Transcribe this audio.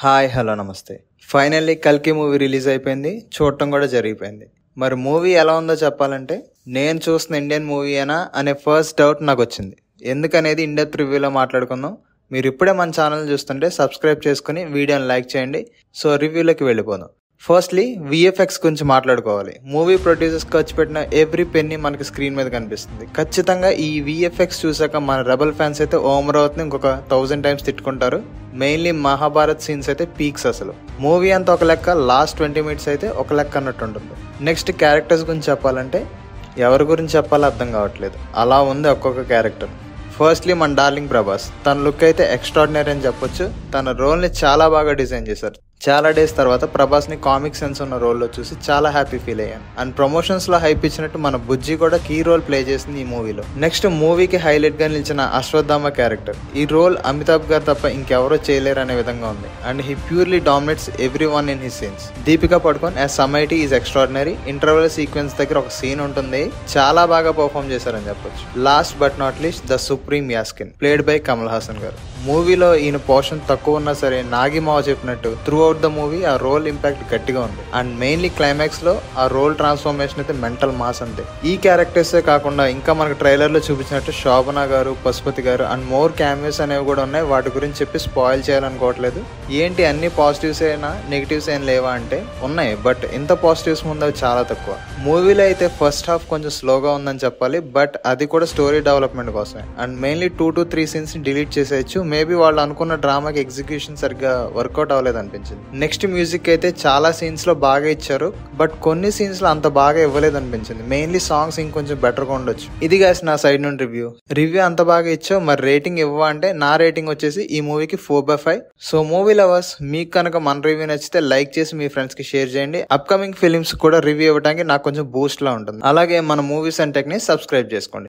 Hi hello నమస్తే. Finally 'కల్కి' movie release అయిపోయింది. చూడటం కూడా జరిగిపోయింది. మరి మూవీ ఎలా ఉందో చెప్పాలంటే, నేను చూసిన ఇండియన్ మూవీయేనా అనే ఫస్ట్ డౌట్ నాకు వచ్చింది. ఎందుకనేది ఇన్ డెప్త్ రివ్యూలో మాట్లాడుకుందాం. మీరు ఇప్పుడే మన ఛానల్ చూస్తుంటే సబ్స్క్రైబ్ చేసుకుని వీడియోని లైక్ చేయండి. సో రివ్యూలోకి వెళ్ళిపోదాం. ఫస్ట్లీ విఎఫ్ఎక్స్ గురించి మాట్లాడుకోవాలి. మూవీ ప్రొడ్యూసర్స్ ఖర్చు పెట్టిన ఎవ్రీ పెన్నీ మనకి స్క్రీన్ మీద కనిపిస్తుంది. ఖచ్చితంగా ఈ విఎఫ్ఎక్స్ చూసాక మన రెబల్ ఫ్యాన్స్ అయితే ఓమరావత్ని ఇంకొక 1000 టైమ్స్ తిట్టుకుంటారు. మెయిన్లీ మహాభారత్ సీన్స్ అయితే పీక్స్. అసలు మూవీ అంతా ఒక లెక్క, లాస్ట్ 20 మినిట్స్ అయితే ఒక లెక్క అన్నట్టు ఉంటుంది. నెక్స్ట్ క్యారెక్టర్స్ గురించి చెప్పాలంటే ఎవరి గురించి చెప్పాలో అర్థం కావట్లేదు. అలా ఉంది ఒక్కొక్క క్యారెక్టర్. ఫస్ట్లీ మన డార్లింగ్ ప్రభాస్. తన లుక్ అయితే ఎక్స్ట్రాడినరీ అని చెప్పొచ్చు. తన రోల్ని చాలా బాగా డిజైన్ చేశారు. చాలా డేస్ తర్వాత ప్రభాస్ని కామిక్ సెన్స్ ఉన్న రోల్లో చూసి చాలా హ్యాపీ ఫీల్ అయ్యాను. అండ్ ప్రమోషన్స్లో హైప్ ఇచ్చినట్టు మన బుజ్జి కూడా కీ రోల్ ప్లే చేసింది ఈ మూవీలో. నెక్స్ట్ మూవీకి హైలైట్గా నిలిచిన అశ్వత్థామ క్యారెక్టర్. ఈ రోల్ అమితాబ్ గారు తప్ప ఇంకెవరో చేయలేరు అనే విధంగా ఉంది. And he purely dominates everyone in his scenes. Deepika Padukone as Sumathi is extraordinary. Interval sequence దగ్గర ఒక సీన్ ఉంటుంది, చాలా బాగా పర్ఫామ్ చేశారని చెప్పొచ్చు. Last but not least the supreme Yaskin played by Kamal Haasan garu. మూవీలో ఈయన పోర్షన్ తక్కువ ఉన్నా సరే నాగిమావ చెప్పినట్టు త్రూ అవుట్ ద మూవీ ఆ రోల్ ఇంపాక్ట్ గట్టిగా ఉంది. అండ్ మెయిన్లీ క్లైమాక్స్ లో ఆ రోల్ ట్రాన్స్ఫర్మేషన్ అయితే మెంటల్ మాస్ అంతే. ఈ క్యారెక్టర్సే కాకుండా ఇంకా మనకు ట్రైలర్ లో చూపించినట్టు శోభన గారు, పశుపతి గారు అండ్ మోర్ క్యామియోస్ అనేవి కూడా ఉన్నాయి. వాటి గురించి చెప్పి స్పాయిల్ చేయాలనుకోవట్లేదు. ఏంటి అన్ని పాజిటివ్స్ అయినా నెగిటివ్స్ ఏం లేవా అంటే ఉన్నాయి, బట్ ఇంత పాజిటివ్స్ ముందు అవి చాలా తక్కువ. మూవీలో అయితే ఫస్ట్ హాఫ్ కొంచెం స్లోగా ఉందని చెప్పాలి, బట్ అది కూడా స్టోరీ డెవలప్మెంట్ కోసమే. And mainly 2 to 3 scenes delete చేసేయచ్చు. మేబీ వాళ్ళు అనుకున్న డ్రామాకి ఎగ్జిక్యూషన్ సరిగ్గా వర్కౌట్ అవ్వలేదు అనిపించింది. నెక్స్ట్ మ్యూజిక్ అయితే చాలా సీన్స్ లో బాగా ఇచ్చారు, బట్ కొన్ని సీన్స్ లో అంత బాగా ఇవ్వలేదు అనిపించింది. మెయిన్లీ సాంగ్స్ ఇంకొంచెం బెటర్ గా ఉండొచ్చు. ఇది గాస్ నా సైడ్ నుండి రివ్యూ అంత బాగా ఇచ్చావు. మరి రేటింగ్ ఇవ్వ అంటే నా రేటింగ్ వచ్చేసి ఈ మూవీకి 4/5. సో మూవీ లవర్స్, మీకు కనుక మన రివ్యూ నచ్చితే లైక్ చేసి మీ ఫ్రెండ్స్ కి షేర్ చేయండి. అప్కమింగ్ ఫిలిమ్స్ కూడా రివ్యూ ఇవ్వడానికి నాకు కొంచెం బూస్ట్ లా ఉంటుంది. అలాగే మన మూవీస్ అండ్ టెక్ ని సబ్స్క్రైబ్ చేసుకోండి.